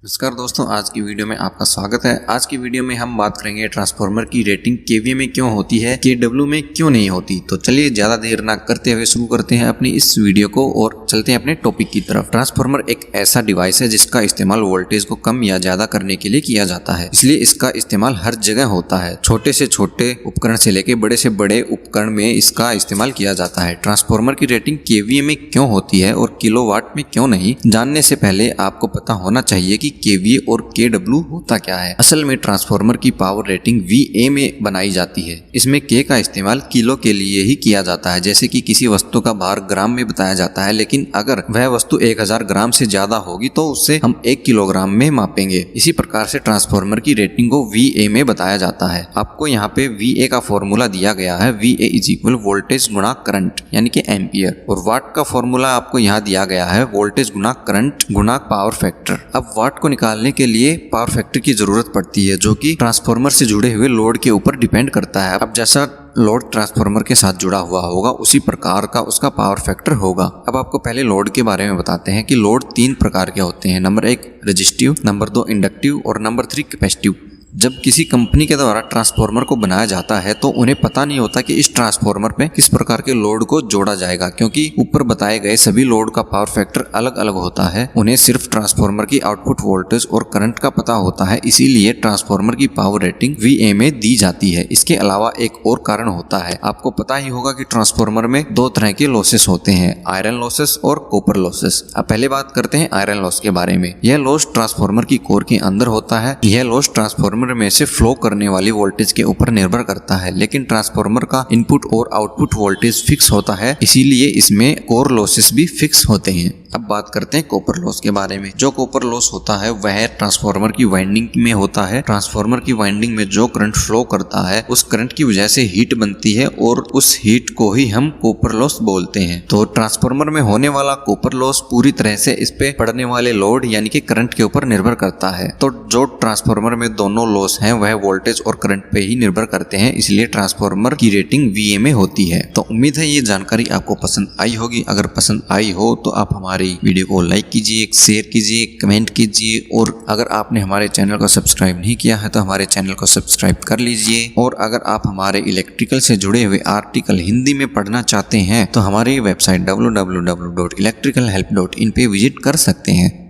नमस्कार दोस्तों, आज की वीडियो में आपका स्वागत है। आज की वीडियो में हम बात करेंगे ट्रांसफार्मर की रेटिंग केवीए में क्यों होती है, केडब्ल्यू में क्यों नहीं होती। तो चलिए ज्यादा देर ना करते हुए शुरू करते हैं अपनी इस वीडियो को और चलते हैं अपने टॉपिक की तरफ। ट्रांसफार्मर एक ऐसा डिवाइस है जिसका इस्तेमाल वोल्टेज को कम या ज्यादा करने के लिए किया जाता है, इसलिए इसका इस्तेमाल हर जगह होता है। छोटे से छोटे उपकरण से लेकर बड़े से बड़े उपकरण में इसका इस्तेमाल किया जाता है। ट्रांसफार्मर की रेटिंग केवीए में क्यों होती है और किलोवाट में क्यों नहीं, जानने से पहले आपको पता होना चाहिए कि केवीए और केडब्ल्यू होता क्या है। असल में ट्रांसफार्मर की पावर रेटिंग वीए में बनाई जाती है। इसमें के का इस्तेमाल किलो के लिए ही किया जाता है। जैसे कि किसी वस्तु का भार ग्राम में बताया जाता है, लेकिन अगर वह वस्तु 1000 ग्राम से ज्यादा होगी तो उससे हम 1 किलोग्राम में मापेंगे। इसी प्रकार से ट्रांसफार्मर की रेटिंग को वीए में बताया जाता है। आपको यहाँ पे वीए का फॉर्मूला दिया गया है, वीए इज इक्वल वोल्टेज गुणा करंट यानी कि एम्पियर, और वाट का फॉर्मूला आपको यहाँ दिया गया है, वोल्टेज गुणा करंट गुणा पावर फैक्टर। अब वाट को निकालने के लिए पावर फैक्टर की जरूरत पड़ती है, जो कि ट्रांसफार्मर से जुड़े हुए लोड के ऊपर डिपेंड करता है। अब जैसा लोड ट्रांसफार्मर के साथ जुड़ा हुआ होगा उसी प्रकार का उसका पावर फैक्टर होगा। अब आपको पहले लोड के बारे में बताते हैं कि लोड 3 प्रकार के होते हैं। नंबर 1 रेजिस्टिव, नंबर 2 इंडक्टिव और नंबर 3 कैपेसिटिव। जब किसी कंपनी के द्वारा ट्रांसफार्मर को बनाया जाता है तो उन्हें पता नहीं होता कि इस ट्रांसफार्मर पे किस प्रकार के लोड को जोड़ा जाएगा, क्योंकि ऊपर बताए गए सभी लोड का पावर फैक्टर अलग अलग होता है। उन्हें सिर्फ ट्रांसफार्मर की आउटपुट वोल्टेज और करंट का पता होता है, इसीलिए ट्रांसफार्मर की पावर रेटिंग वीए में दी जाती है। इसके अलावा एक और कारण होता है, आपको पता ही होगा कि ट्रांसफार्मर में 2 तरह के लॉसेस होते हैं, आयरन लॉसेस और कॉपर लॉसेस। अब पहले बात करते हैं आयरन लॉस के बारे में। यह लॉस ट्रांसफार्मर की कोर के अंदर होता है। यह लॉस ट्रांसफार्मर में से फ्लो करने वाली वोल्टेज के ऊपर निर्भर करता है, लेकिन ट्रांसफार्मर का इनपुट और आउटपुट वोल्टेज फिक्स होता है, इसीलिए इसमें कोर लॉसेस भी फिक्स होते हैं। अब बात करते हैं कॉपर लॉस के बारे में। जो कॉपर लॉस होता है वह ट्रांसफार्मर की वाइंडिंग में होता है। ट्रांसफार्मर की वाइंडिंग में जो करंट फ्लो करता है उस करंट की वजह से हीट बनती है और उस हीट को ही हम कॉपर लॉस बोलते हैं। तो ट्रांसफार्मर में होने वाला कॉपर लॉस पूरी तरह से इस पे पड़ने वाले लोड यानी कि करंट के ऊपर निर्भर करता है। तो जो ट्रांसफार्मर में दोनों लॉस हैं वह वोल्टेज और करंट पे ही निर्भर करते हैं, इसलिए ट्रांसफार्मर की रेटिंग वीए में होती है। तो उम्मीद है ये जानकारी आपको पसंद आई होगी। अगर पसंद आई हो तो आप हमारी वीडियो को लाइक कीजिए, शेयर कीजिए, कमेंट कीजिए, और अगर आपने हमारे चैनल को सब्सक्राइब नहीं किया है तो हमारे चैनल को सब्सक्राइब कर लीजिए। और अगर आप हमारे इलेक्ट्रिकल से जुड़े हुए आर्टिकल हिंदी में पढ़ना चाहते हैं तो हमारी वेबसाइट www.electricalhelp.in पे विजिट कर सकते हैं।